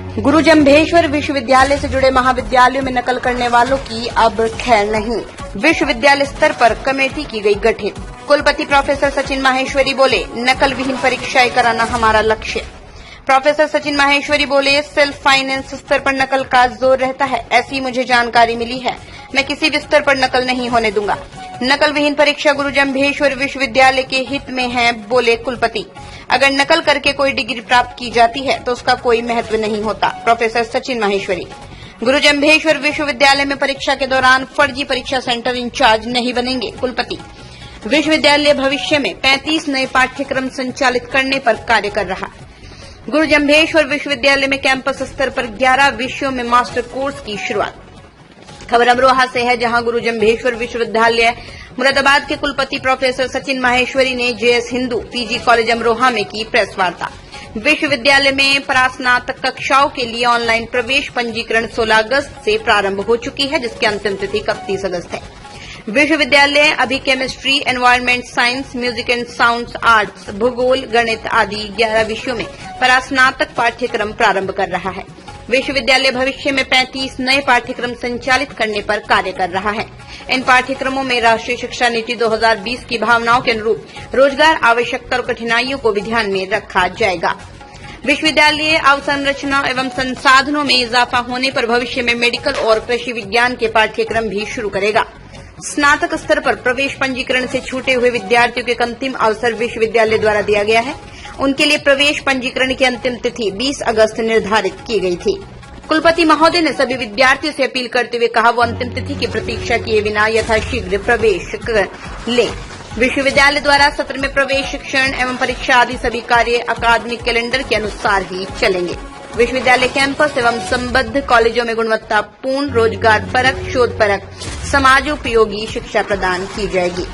गुरु जम्भेश्वर विश्वविद्यालय से जुड़े महाविद्यालयों में नकल करने वालों की अब खैर नहीं। विश्वविद्यालय स्तर पर कमेटी की गई गठित। कुलपति प्रोफेसर सचिन माहेश्वरी बोले, नकल विहीन परीक्षाएं कराना हमारा लक्ष्य। प्रोफेसर सचिन माहेश्वरी बोले, सेल्फ फाइनेंस स्तर पर नकल का जोर रहता है, ऐसी मुझे जानकारी मिली है। मैं किसी भी स्तर पर नकल नहीं होने दूंगा। नकल विहीन परीक्षा गुरु जम्भेश्वर विश्वविद्यालय के हित में है, बोले कुलपति। अगर नकल करके कोई डिग्री प्राप्त की जाती है तो उसका कोई महत्व नहीं होता। प्रोफेसर सचिन माहेश्वरी गुरु जम्भेश्वर विश्वविद्यालय में परीक्षा के दौरान फर्जी परीक्षा सेंटर इंचार्ज नहीं बनेंगे। कुलपति विश्वविद्यालय भविष्य में 35 नए पाठ्यक्रम संचालित करने पर कार्य कर रहा। गुरु जम्भेश्वर विश्वविद्यालय में कैंपस स्तर पर 11 विषयों में मास्टर कोर्स की शुरुआत। खबर अमरोहा से है, जहां गुरु जम्भेश्वर विश्वविद्यालय मुरादाबाद के कुलपति प्रोफेसर सचिन माहेश्वरी ने JS Hindu PG college Amroha में की प्रेस वार्ता। विश्वविद्यालय में परास्नातक कक्षाओं के लिए ऑनलाइन प्रवेश पंजीकरण 16 अगस्त से प्रारंभ हो चुकी है, जिसकी अंतिम तिथि 31 अगस्त है। विश्वविद्यालय अभी chemistry, environment science, music and sound arts, भूगोल, गणित आदि 11 विषयों में परास्नातक पाठ्यक्रम प्रारंभ कर रहा है। विश्वविद्यालय भविष्य में 35 नए पाठ्यक्रम संचालित करने पर कार्य कर रहा है। इन पाठ्यक्रमों में राष्ट्रीय शिक्षा नीति 2020 की भावनाओं के अनुरूप रोजगार आवश्यकता और कठिनाइयों को भी ध्यान में रखा जाएगा। विश्वविद्यालय अवसंरचना एवं संसाधनों में इजाफा होने पर भविष्य में मेडिकल और कृषि विज्ञान के पाठ्यक्रम भी शुरू करेगा। स्नातक स्तर पर प्रवेश पंजीकरण से छूटे हुए विद्यार्थियों को एक अंतिम अवसर विश्वविद्यालय द्वारा दिया गया है। उनके लिए प्रवेश पंजीकरण की अंतिम तिथि 20 अगस्त निर्धारित की गई थी। कुलपति महोदय ने सभी विद्यार्थियों से अपील करते हुए कहा, वो अंतिम तिथि की प्रतीक्षा किए बिना यथाशीघ्र प्रवेश कर लें। विश्वविद्यालय द्वारा सत्र में प्रवेश, शिक्षण एवं परीक्षा आदि सभी कार्य अकादमिक कैलेंडर के अनुसार ही चलेंगे। विश्वविद्यालय कैंपस एवं संबद्ध कॉलेजों में गुणवत्तापूर्ण, रोजगार परक, शोध परक, समाजोपयोगी शिक्षा प्रदान की जाएगी।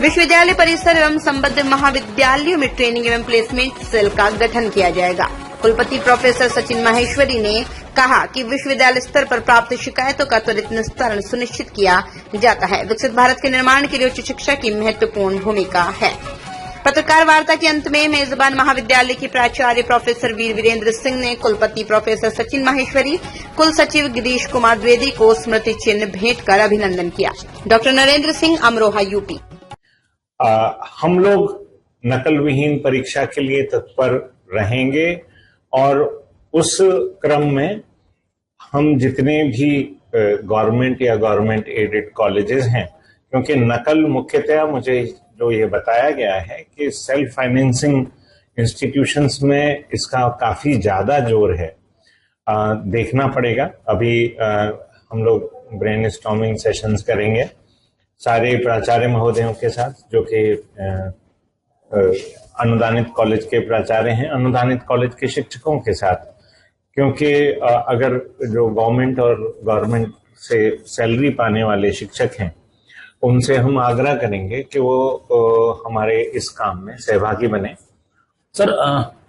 विश्वविद्यालय परिसर एवं संबद्ध महाविद्यालयों में ट्रेनिंग एवं प्लेसमेंट सेल का गठन किया जाएगा। कुलपति प्रोफेसर सचिन माहेश्वरी ने कहा कि विश्वविद्यालय स्तर पर प्राप्त शिकायतों का त्वरित निस्तारण सुनिश्चित किया जाता है। विकसित भारत के निर्माण के लिए उच्च शिक्षा की महत्वपूर्ण भूमिका है। पत्रकार वार्ता के अंत में मेजबान महाविद्यालय की प्राचार्य प्रोफेसर वीर वीरेंद्र सिंह ने कुलपति प्रोफेसर सचिन माहेश्वरी, कुल सचिव गिरीश कुमार द्विवेदी को स्मृति चिन्ह भेंट कर अभिनंदन किया। Doctor Narendra Singh, Amroha, UP. हम लोग नकल विहीन परीक्षा के लिए तत्पर रहेंगे और उस क्रम में हम जितने भी गवर्नमेंट या गवर्नमेंट एडेड कॉलेजेस हैं, क्योंकि नकल मुख्यतः मुझे जो ये बताया गया है कि सेल्फ फाइनेंसिंग इंस्टीट्यूशंस में इसका काफी ज्यादा जोर है। देखना पड़ेगा। अभी हम लोग ब्रेनस्टॉर्मिंग सेशंस करेंगे सारे प्राचार्य महोदयों के साथ, जो कि अनुदानित कॉलेज के प्राचार्य हैं, अनुदानित कॉलेज के शिक्षकों के साथ, क्योंकि अगर जो गवर्नमेंट और गवर्नमेंट से सैलरी पाने वाले शिक्षक हैं, उनसे हम आग्रह करेंगे कि वो हमारे इस काम में सहभागी बने। सर,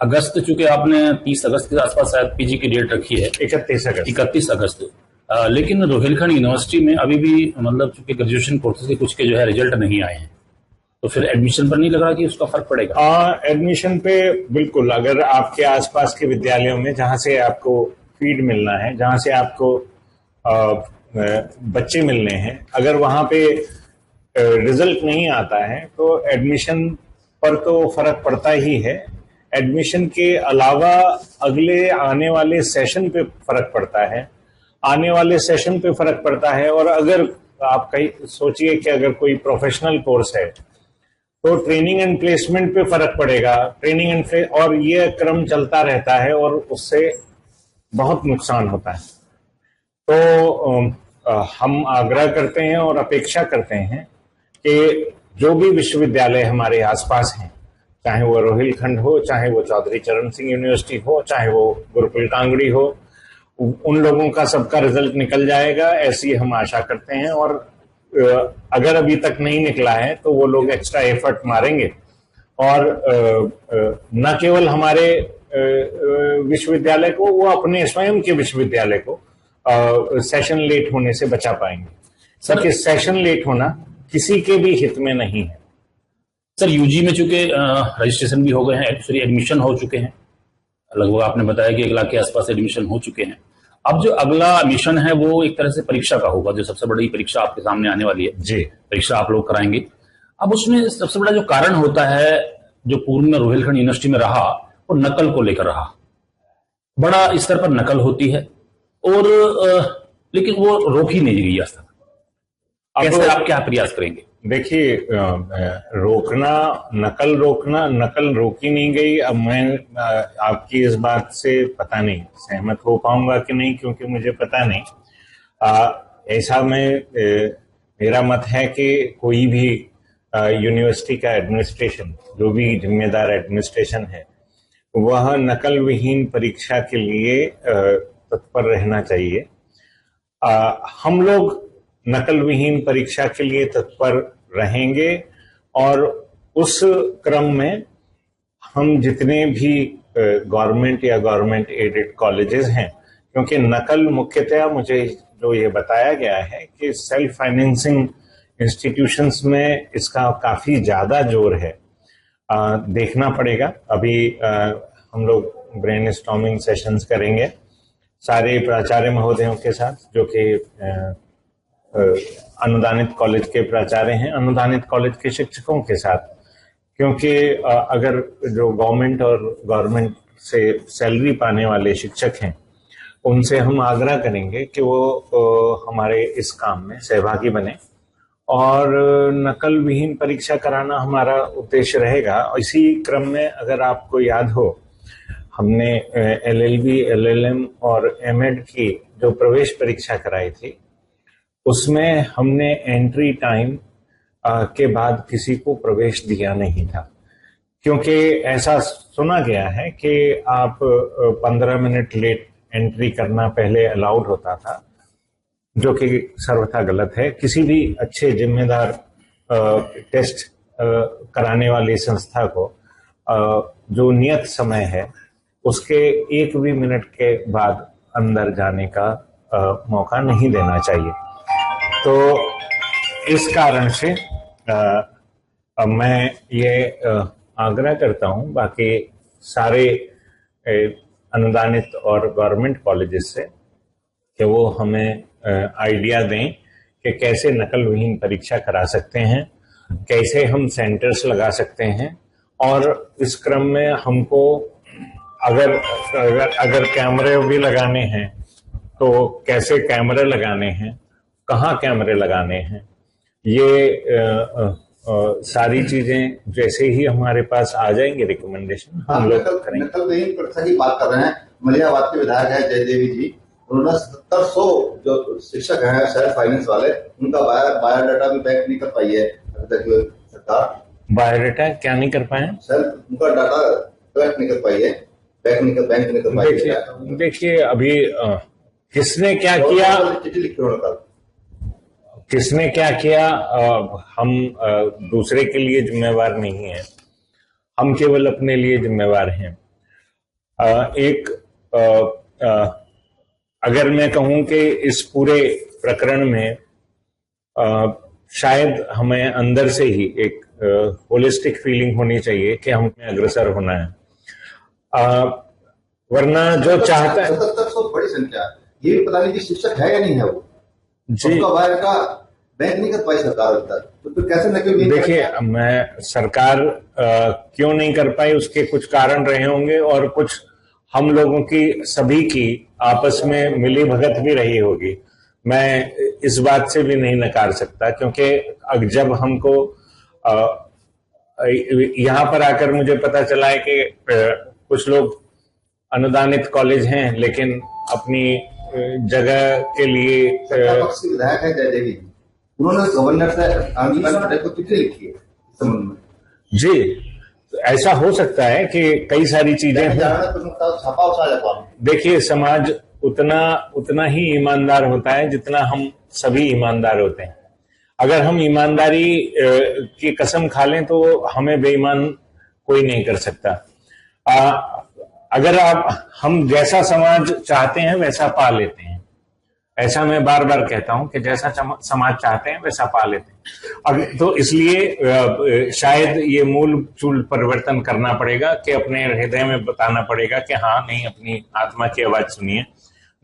अगस्त, चूंकि आपने 30 अगस्त के आसपास शायद पीजी की डेट रखी है, 31 अगस्त, लेकिन रोहिलखंड यूनिवर्सिटी में अभी भी मतलब चूंकि ग्रेजुएशन कोर्सेज के कुछ के जो है रिजल्ट नहीं आए हैं, तो फिर एडमिशन पर नहीं लग रहा कि उसका फर्क पड़ेगा? एडमिशन पे बिल्कुल। अगर आपके आसपास के विद्यालयों में जहां से आपको फीड मिलना है, जहां से आपको बच्चे मिलने हैं, अगर वहां पे रिजल्ट नहीं आता है तो एडमिशन पर तो फर्क पड़ता ही है। एडमिशन के अलावा अगले आने वाले सेशन पे फर्क पड़ता है, आने वाले सेशन पे फर्क पड़ता है। और अगर आप कहीं सोचिए कि अगर कोई प्रोफेशनल कोर्स है तो ट्रेनिंग एंड प्लेसमेंट पे फर्क पड़ेगा, और ये क्रम चलता रहता है और उससे बहुत नुकसान होता है। तो हम आग्रह करते हैं और अपेक्षा करते हैं कि जो भी विश्वविद्यालय हमारे आसपास हैं, चाहे वो रोहिलखंड हो, चाहे वो चौधरी चरण सिंह यूनिवर्सिटी हो, चाहे वो गुरुकुल कांगड़ी हो, उन लोगों का सबका रिजल्ट निकल जाएगा, ऐसी हम आशा करते हैं। और अगर अभी तक नहीं निकला है तो वो लोग एक्स्ट्रा एफर्ट मारेंगे और न केवल हमारे विश्वविद्यालय को, वो अपने स्वयं के विश्वविद्यालय को सेशन लेट होने से बचा पाएंगे। सर, कि सेशन लेट होना किसी के भी हित में नहीं है। सर, यूजी में चूंकि रजिस्ट्रेशन भी हो गए हैं, एडमिशन हो चुके हैं, लगभग आपने बताया कि 1 लाख के आसपास एडमिशन हो चुके हैं। अब जो अगला मिशन है वो एक तरह से परीक्षा का होगा, जो सबसे बड़ी परीक्षा आपके सामने आने वाली है जी, परीक्षा आप लोग कराएंगे। अब उसमें सबसे बड़ा जो कारण होता है, जो पूर्व में रोहिलखंड यूनिवर्सिटी में रहा, वो नकल को लेकर रहा। बड़ा स्तर पर नकल होती है और लेकिन वो रोक ही नहीं गई आज तक। कैसे आप क्या प्रयास करेंगे? देखिए, रोकना, नकल रोकी नहीं गई। अब मैं आपकी इस बात से पता नहीं सहमत हो पाऊंगा कि नहीं, क्योंकि मुझे पता नहीं। ऐसा मेरा मत है कि कोई भी यूनिवर्सिटी का एडमिनिस्ट्रेशन, जो भी जिम्मेदार एडमिनिस्ट्रेशन है, वह नकल विहीन परीक्षा के लिए तत्पर रहना चाहिए। हम लोग नकल विहीन परीक्षा के लिए तत्पर रहेंगे और उस क्रम में हम जितने भी गवर्नमेंट या गवर्नमेंट एडेड कॉलेजेस हैं, क्योंकि नकल मुख्यतः मुझे जो ये बताया गया है कि सेल्फ फाइनेंसिंग इंस्टीट्यूशंस में इसका काफी ज्यादा जोर है। देखना पड़ेगा। अभी हम लोग ब्रेनस्टॉर्मिंग सेशंस करेंगे सारे प्राचार्य महोदयों के साथ, जो कि अनुदानित कॉलेज के प्राचार्य हैं, अनुदानित कॉलेज के शिक्षकों के साथ, क्योंकि अगर जो गवर्नमेंट और गवर्नमेंट से सैलरी पाने वाले शिक्षक हैं, उनसे हम आग्रह करेंगे कि वो हमारे इस काम में सहभागी बने और नकल विहीन परीक्षा कराना हमारा उद्देश्य रहेगा। इसी क्रम में अगर आपको याद हो, हमने LLB, LLM और M.Ed की जो प्रवेश परीक्षा कराई थी, उसमें हमने एंट्री टाइम के बाद किसी को प्रवेश दिया नहीं था, क्योंकि ऐसा सुना गया है कि आप 15 मिनट लेट एंट्री करना पहले अलाउड होता था, जो कि सर्वथा गलत है। किसी भी अच्छे जिम्मेदार टेस्ट कराने वाली संस्था को जो नियत समय है, उसके 1 भी मिनट के बाद अंदर जाने का मौका नहीं देना चाहिए। तो इस कारण से मैं ये आग्रह करता हूं बाकी सारे अनुदानित और गवर्नमेंट कॉलेजेस से कि वो हमें आइडिया दें कि कैसे नकल विहीन परीक्षा करा सकते हैं, कैसे हम सेंटर्स लगा सकते हैं, और इस क्रम में हमको अगर कैमरे भी लगाने हैं तो कैसे कैमरे लगाने हैं, कहाँ कैमरे लगाने हैं, ये सारी चीजें जैसे ही हमारे पास आ जाएंगे रिकमेंडेशन हम लोग करेंगे। नकल विहीन परीक्षा की बात कर रहे हैं। मलियाबाद के विधायक है जय देवी जी, उन्होंने 1700 जो शिक्षक हैं सेल्फ फाइनेंस वाले, उनका बायोडाटा भी बैंक नहीं कर पाई है सरकार। बायोडाटा क्या नहीं कर पाए? सेल्फ उनका डाटा कलेक्ट नहीं कर पाई है, बैंक नहीं कर पाई है। देखिए, अभी किसने क्या किया, चिट्ठी लिखी उन्होंने, किसने क्या किया, हम दूसरे के लिए जिम्मेवार नहीं है, हम केवल अपने लिए जिम्मेवार हैं। अगर मैं कहूं कि इस पूरे प्रकरण में शायद हमें अंदर से ही एक होलिस्टिक फीलिंग होनी चाहिए कि हमें अग्रसर होना है, वरना जो चाहता है 1700 बड़ी संख्या, ये पता नहीं कि शिक्षक है या नहीं है वो जी, का बैंक नहीं कर पाई सरकार तक, तो फिर कैसे नकल? देखिए, मैं सरकार क्यों नहीं कर पाई उसके कुछ कारण रहे होंगे, और कुछ हम लोगों की सभी की आपस में मिली भगत भी रही होगी। मैं इस बात से भी नहीं नकार सकता, क्योंकि जब हमको यहाँ पर आकर मुझे पता चला है कि कुछ लोग अनुदानित कॉलेज हैं लेकिन अपनी जगह के लिए विधायक है जय देवी, उन्होंने गवर्नर से को चिट्ठी लिखी है इस संबंध में। जी, ऐसा हो सकता है कि कई सारी चीजें देखिए, समाज उतना ही ईमानदार होता है जितना हम सभी ईमानदार होते हैं। अगर हम ईमानदारी की कसम खा लें तो हमें बेईमान कोई नहीं कर सकता। अगर हम जैसा समाज चाहते हैं वैसा पा लेते हैं। ऐसा मैं बार बार कहता हूं कि जैसा समाज चाहते हैं वैसा पा लेते हैं। अब तो इसलिए शायद ये मूल चूल परिवर्तन करना पड़ेगा कि अपने हृदय में बताना पड़ेगा कि हाँ नहीं, अपनी आत्मा की आवाज सुनिए।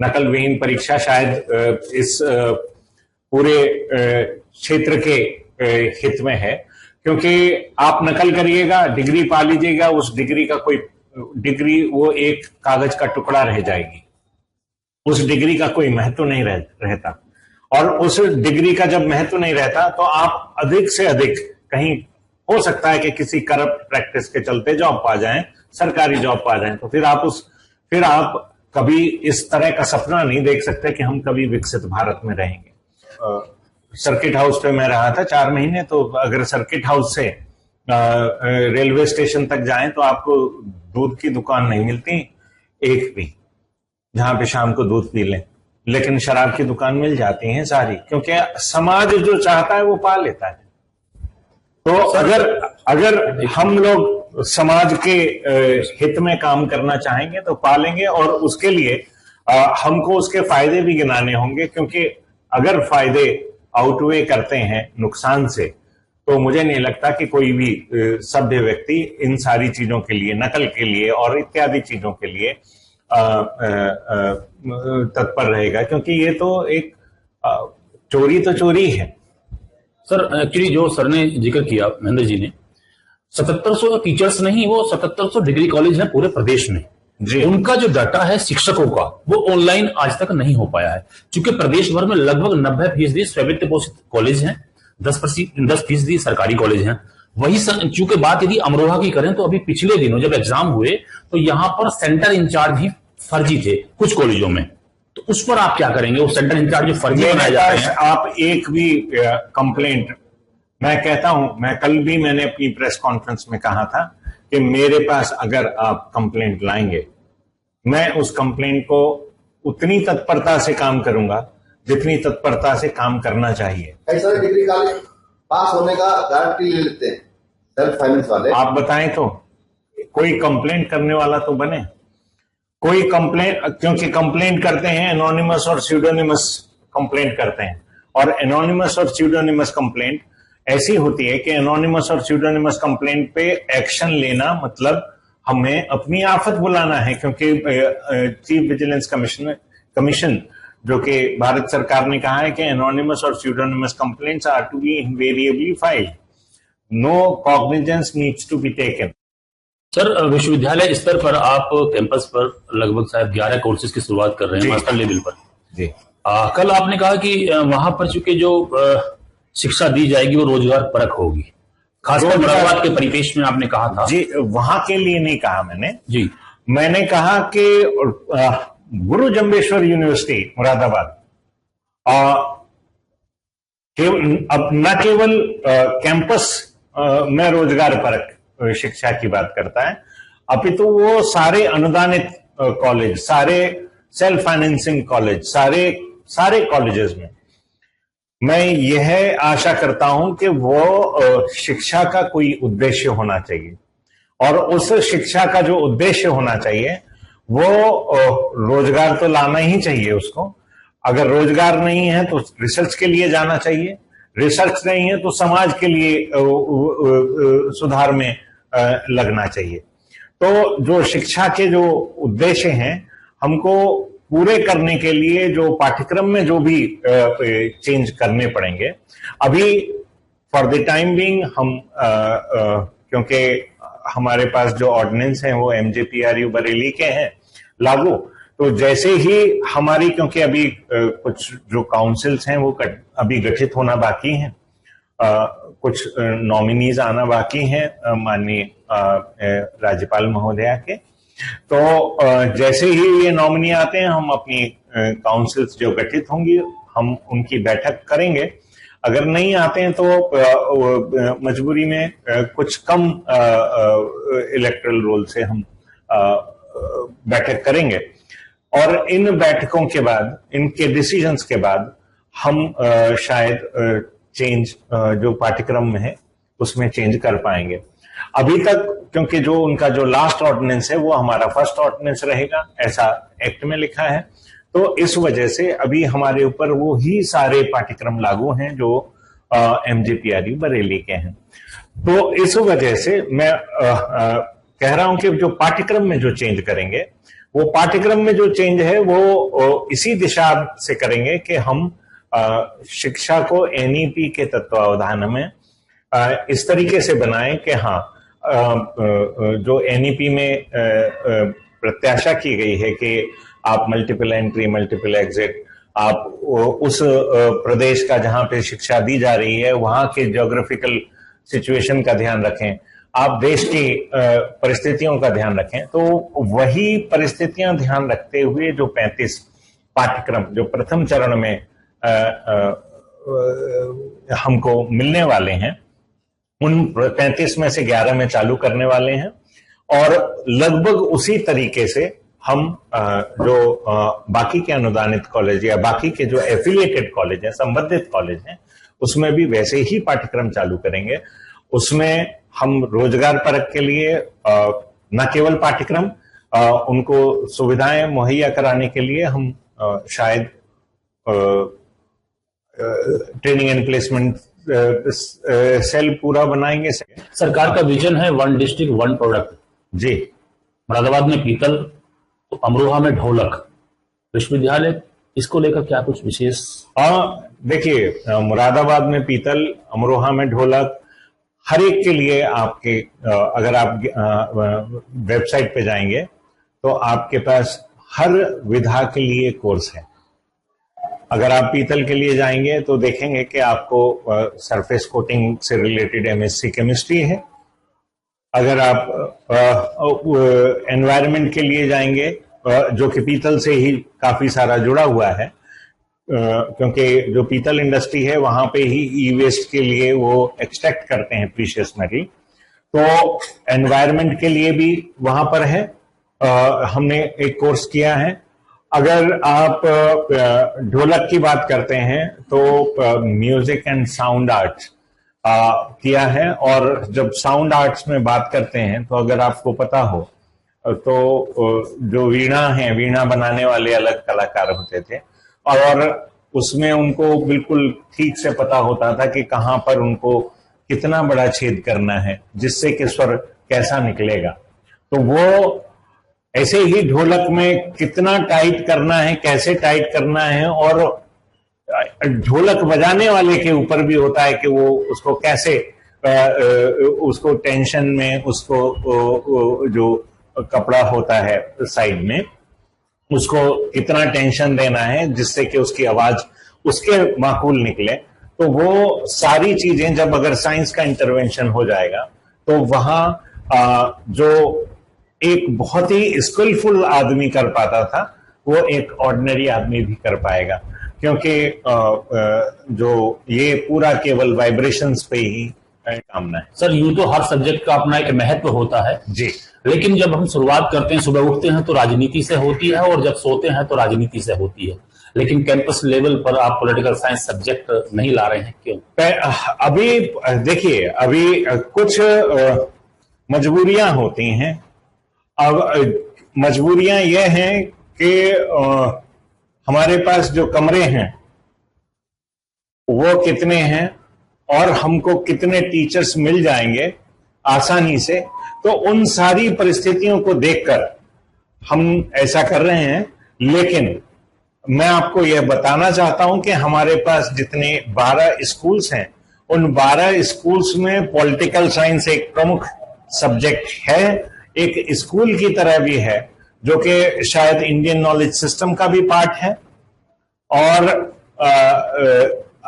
नकल विहीन परीक्षा शायद इस पूरे क्षेत्र के हित में है, क्योंकि आप नकल करिएगा, डिग्री पा लीजिएगा, उस डिग्री का कोई डिग्री वो एक कागज का टुकड़ा रह जाएगी, उस डिग्री का कोई महत्व नहीं रहता। और उस डिग्री का जब महत्व नहीं रहता तो आप अधिक से अधिक, कहीं हो सकता है कि किसी करप्ट प्रैक्टिस के चलते जॉब पा जाएं, सरकारी जॉब पा जाएं, तो फिर आप कभी इस तरह का सपना नहीं देख सकते कि हम कभी विकसित भारत में रहेंगे। सर्किट हाउस पे मैं रहा था 4 महीने, तो अगर सर्किट हाउस से रेलवे स्टेशन तक जाएं तो आपको दूध की दुकान नहीं मिलती एक भी, जहां पे शाम को दूध पी लें, लेकिन शराब की दुकान मिल जाती हैं सारी, क्योंकि समाज जो चाहता है वो पा लेता है। तो अगर हम लोग समाज के हित में काम करना चाहेंगे तो पा लेंगे, और उसके लिए हमको उसके फायदे भी गिनाने होंगे, क्योंकि अगर फायदे आउटवे करते हैं नुकसान से, तो मुझे नहीं लगता कि कोई भी सभ्य व्यक्ति इन सारी चीजों के लिए, नकल के लिए और इत्यादि चीजों के लिए तत्पर रहेगा, क्योंकि ये तो एक चोरी तो चोरी है। सर एक्चुअली जो सर ने जिक्र किया महेंद्र जी ने, 7700 टीचर्स नहीं, वो 7700 डिग्री कॉलेज है पूरे प्रदेश में जी। उनका जो डाटा है शिक्षकों का, वो ऑनलाइन आज तक नहीं हो पाया है, क्योंकि प्रदेश भर में लगभग 90% स्वायत्त पोषित कॉलेज हैं, 10% सरकारी कॉलेज हैं। वही चूंकि बात यदि अमरोहा की करें तो अभी पिछले दिनों जब एग्जाम हुए तो यहां पर सेंटर इंचार्ज ही फर्जी थे कुछ कॉलेजों में, तो उस पर आप क्या करेंगे? वो सेंटर इंचार्ज जो फर्जी बनाए जा रहे हैं, आप एक भी कंप्लेंट, मैं कहता हूं, मैं कल भी मैंने अपनी प्रेस कॉन्फ्रेंस में कहा था कि मेरे पास अगर आप कंप्लेंट लाएंगे, मैं उस कंप्लेंट को उतनी तत्परता से काम करूंगा जितनी तत्परता से काम करना चाहिए। ऐसा डिग्री कॉलेज पास होने का गारंटी ले लेते हैं सेल्फ फाइनेंस वाले। आप बताएं तो कोई कंप्लेंट करने वाला तो बने, कोई कंप्लेंट, क्योंकि कंप्लेंट करते हैं एनोनिमस और स्यूडोनिमस कंप्लेंट करते हैं, और एनोनिमस और स्यूडोनिमस कंप्लेंट ऐसी होती है कि एनोनिमस और स्यूडोनिमस कंप्लेंट पे एक्शन लेना मतलब हमें अपनी आफत बुलाना है, क्योंकि चीफ विजिलेंस कमीशन जो कि भारत सरकार ने कहा है कि एनोनिमस और pseudonymous complaints are to be invariably filed, no cognizance needs to be taken. Sir विश्वविद्यालय स्तर पर आप कैंपस पर लगभग शायद 11 कोर्सेज की शुरुआत कर रहे हैं मास्टर लेवल पर जी। कल आपने कहा कि वहां पर चूंकि जो शिक्षा दी जाएगी वो रोजगार परक होगी, खासकर मुरादाबाद के परिपेक्ष में आपने कहा था जी। वहां के लिए नहीं कहा मैंने जी, मैंने कहा कि गुरु जम्बेश्वर यूनिवर्सिटी मुरादाबाद अब न केवल कैंपस में रोजगार परक शिक्षा की बात करता है, अपितु वो सारे अनुदानित कॉलेज, सारे सेल्फ फाइनेंसिंग कॉलेज, सारे कॉलेजेस में मैं यह आशा करता हूं कि वो शिक्षा का कोई उद्देश्य होना चाहिए, और उस शिक्षा का जो उद्देश्य होना चाहिए वो रोजगार तो लाना ही चाहिए उसको। अगर रोजगार नहीं है तो रिसर्च के लिए जाना चाहिए, रिसर्च नहीं है तो समाज के लिए सुधार में लगना चाहिए। तो जो शिक्षा के जो उद्देश्य हैं हमको पूरे करने के लिए जो पाठ्यक्रम में जो भी चेंज करने पड़ेंगे, अभी फॉर द टाइम बीइंग हम क्योंकि हमारे पास जो ऑर्डिनेंस हैं वो MJPRU बरेली के हैं लागू, तो जैसे ही हमारी, क्योंकि अभी कुछ जो काउंसिल्स हैं वो अभी गठित होना बाकी हैं, कुछ नॉमिनीज आना बाकी हैं माननीय राज्यपाल महोदया के, तो जैसे ही ये नॉमिनी आते हैं हम अपनी काउंसिल्स जो गठित होंगी हम उनकी बैठक करेंगे। अगर नहीं आते हैं तो मजबूरी में कुछ कम इलेक्टोरल रोल से हम बैठक करेंगे, और इन बैठकों के बाद, इनके डिसीजंस के बाद हम शायद चेंज जो पाठ्यक्रम में है उसमें चेंज कर पाएंगे। अभी तक क्योंकि जो उनका जो लास्ट ऑर्डिनेंस है वो हमारा फर्स्ट ऑर्डिनेंस रहेगा, ऐसा एक्ट में लिखा है, तो इस वजह से अभी हमारे ऊपर वो ही सारे पाठ्यक्रम लागू हैं जो MJPRU बरेली के हैं। तो इस वजह से मैं कह रहा हूं कि जो पाठ्यक्रम में जो चेंज करेंगे, वो पाठ्यक्रम में जो चेंज है वो इसी दिशा से करेंगे कि हम शिक्षा को NEP के तत्वावधान में इस तरीके से बनाएं कि हाँ, जो NEP में प्रत्याशा की गई है कि आप मल्टीपल एंट्री मल्टीपल एग्जिट, आप उस प्रदेश का जहां पे शिक्षा दी जा रही है वहां के ज्योग्राफिकल सिचुएशन का ध्यान रखें, आप देश की परिस्थितियों का ध्यान रखें। तो वही परिस्थितियां ध्यान रखते हुए जो 35 पाठ्यक्रम जो प्रथम चरण में हमको मिलने वाले हैं, उन 35 में से 11 में चालू करने वाले हैं और लगभग उसी तरीके से हम जो बाकी के अनुदानित कॉलेज या बाकी के जो एफिलिएटेड कॉलेज हैं, संबंधित कॉलेज हैं, उसमें भी वैसे ही पाठ्यक्रम चालू करेंगे। उसमें हम रोजगार परख के लिए न केवल पाठ्यक्रम, उनको सुविधाएं मुहैया कराने के लिए हम शायद ट्रेनिंग एंड प्लेसमेंट सेल पूरा बनाएंगे। सरकार का विजन है 1 डिस्ट्रिक्ट 1 प्रोडक्ट। जी, मुरादाबाद में पीतल, तो अमरोहा में ढोलक विश्वविद्यालय, इसको लेकर क्या कुछ विशेष? देखिए, मुरादाबाद में पीतल, अमरोहा में ढोलक, हर एक के लिए आपके अगर आप वेबसाइट पे जाएंगे तो आपके पास हर विधा के लिए कोर्स है। अगर आप पीतल के लिए जाएंगे तो देखेंगे कि आपको सरफेस कोटिंग से रिलेटेड MSc केमिस्ट्री है। अगर आप एनवायरनमेंट के लिए जाएंगे, जो कि पीतल से ही काफी सारा जुड़ा हुआ है, क्योंकि जो पीतल इंडस्ट्री है वहां पे ही ई वेस्ट के लिए वो एक्सट्रैक्ट करते हैं प्रीशियस मेटल, तो एनवायरनमेंट के लिए भी वहां पर है। हमने एक कोर्स किया है। अगर आप ढोलक की बात करते हैं तो म्यूजिक एंड साउंड आर्ट्स किया है। और जब साउंड आर्ट्स में बात करते हैं तो अगर आपको पता हो तो जो वीणा है, वीणा बनाने वाले अलग कलाकार होते थे और उसमें उनको बिल्कुल ठीक से पता होता था कि कहां पर उनको कितना बड़ा छेद करना है जिससे कि स्वर कैसा निकलेगा। तो वो ऐसे ही ढोलक में कितना टाइट करना है, कैसे टाइट करना है, और ढोलक बजाने वाले के ऊपर भी होता है कि वो उसको कैसे उसको टेंशन में, उसको जो कपड़ा होता है साइड में, उसको कितना टेंशन देना है जिससे कि उसकी आवाज उसके माकूल निकले। तो वो सारी चीजें जब अगर साइंस का इंटरवेंशन हो जाएगा तो वहां जो एक बहुत ही स्किलफुल आदमी कर पाता था वो एक ऑर्डिनरी आदमी भी कर पाएगा, क्योंकि जो ये पूरा केवल वाइब्रेशंस पे ही कामना है। सर, यूं तो हर सब्जेक्ट का अपना एक महत्व होता है जी, लेकिन जब हम शुरुआत करते हैं, सुबह उठते हैं तो राजनीति से होती है और जब सोते हैं तो राजनीति से होती है, लेकिन कैंपस लेवल पर आप पॉलिटिकल साइंस सब्जेक्ट नहीं ला रहे हैं, क्यों? अभी देखिए, अभी कुछ मजबूरियां होती हैं। अब मजबूरियां ये हैं कि हमारे पास जो कमरे हैं वो कितने हैं और हमको कितने टीचर्स मिल जाएंगे आसानी से, तो उन सारी परिस्थितियों को देखकर हम ऐसा कर रहे हैं। लेकिन मैं आपको यह बताना चाहता हूं कि हमारे पास जितने 12 स्कूल्स हैं, उन 12 स्कूल्स में पॉलिटिकल साइंस एक प्रमुख सब्जेक्ट है, एक स्कूल की तरह भी है, जो कि शायद इंडियन नॉलेज सिस्टम का भी पार्ट है और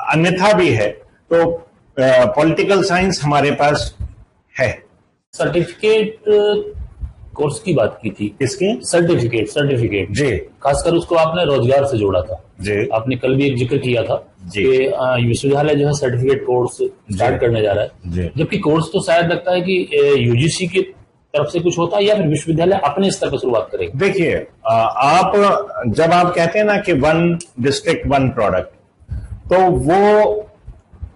अन्यथा भी है। तो पॉलिटिकल साइंस हमारे पास है। सर्टिफिकेट कोर्स की बात की थी, किसकी? सर्टिफिकेट जी, खासकर उसको आपने रोजगार से जोड़ा था जी। आपने कल भी एक जिक्र किया था जी कि विश्वविद्यालय जो है सर्टिफिकेट कोर्स स्टार्ट करने जा रहा है जी। जबकि कोर्स तो शायद लगता है कि यूजीसी की तरफ से कुछ होता है या फिर विश्वविद्यालय अपने स्तर पर शुरुआत करेगा। देखिए, आप जब आप कहते हैं ना कि 1 डिस्ट्रिक्ट 1 प्रोडक्ट, तो वो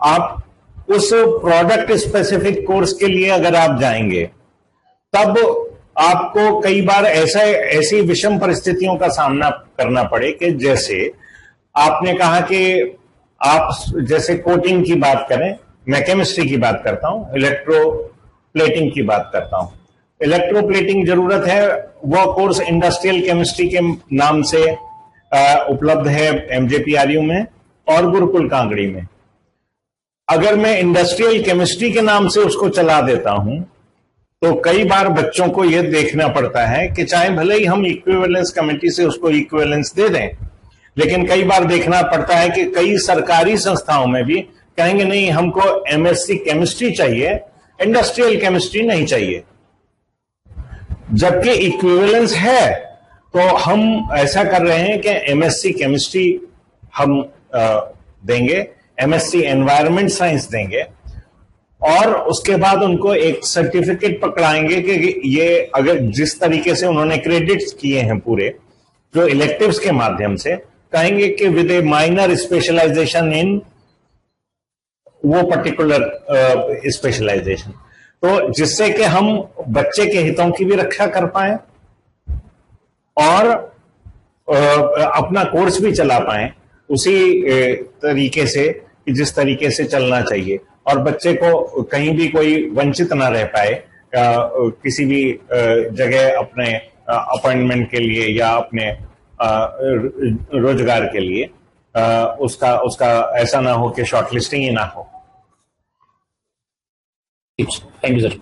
आप उस प्रोडक्ट स्पेसिफिक कोर्स के लिए अगर आप जाएंगे तब आपको कई बार ऐसी विषम परिस्थितियों का सामना करना पड़े कि जैसे आपने कहा कि आप जैसे कोटिंग की बात करें, मैं केमिस्ट्री की बात करता हूं, इलेक्ट्रोप्लेटिंग की बात करता हूं। इलेक्ट्रोप्लेटिंग जरूरत है, वो कोर्स इंडस्ट्रियल केमिस्ट्री के नाम से उपलब्ध है MJPRU में और गुरुकुल कांगड़ी में। अगर मैं इंडस्ट्रियल केमिस्ट्री के नाम से उसको चला देता हूं तो कई बार बच्चों को यह देखना पड़ता है कि चाहे भले ही हम इक्विवेलेंस कमेटी से उसको इक्विवेलेंस दे दें, लेकिन कई बार देखना पड़ता है कि कई सरकारी संस्थाओं में भी कहेंगे नहीं, हमको MSc केमिस्ट्री चाहिए, इंडस्ट्रियल केमिस्ट्री नहीं चाहिए। जबकि इक्विवेलेंस है तो हम ऐसा कर रहे हैं कि MSc केमिस्ट्री हम देंगे, MSc एनवायरमेंट साइंस देंगे और उसके बाद उनको एक सर्टिफिकेट पकड़ाएंगे कि ये अगर जिस तरीके से उन्होंने क्रेडिट्स किए हैं पूरे जो इलेक्टिव्स के माध्यम से, कहेंगे कि विद ए माइनर स्पेशलाइजेशन इन वो पर्टिकुलर स्पेशलाइजेशन, तो जिससे कि हम बच्चे के हितों की भी रक्षा कर पाए और अपना कोर्स भी चला पाए उसी तरीके से जिस तरीके से चलना चाहिए, और बच्चे को कहीं भी कोई वंचित ना रह पाए किसी भी जगह अपने अपॉइंटमेंट के लिए या अपने रोजगार के लिए उसका ऐसा ना हो कि शॉर्टलिस्टिंग ही ना हो। Thank you sir.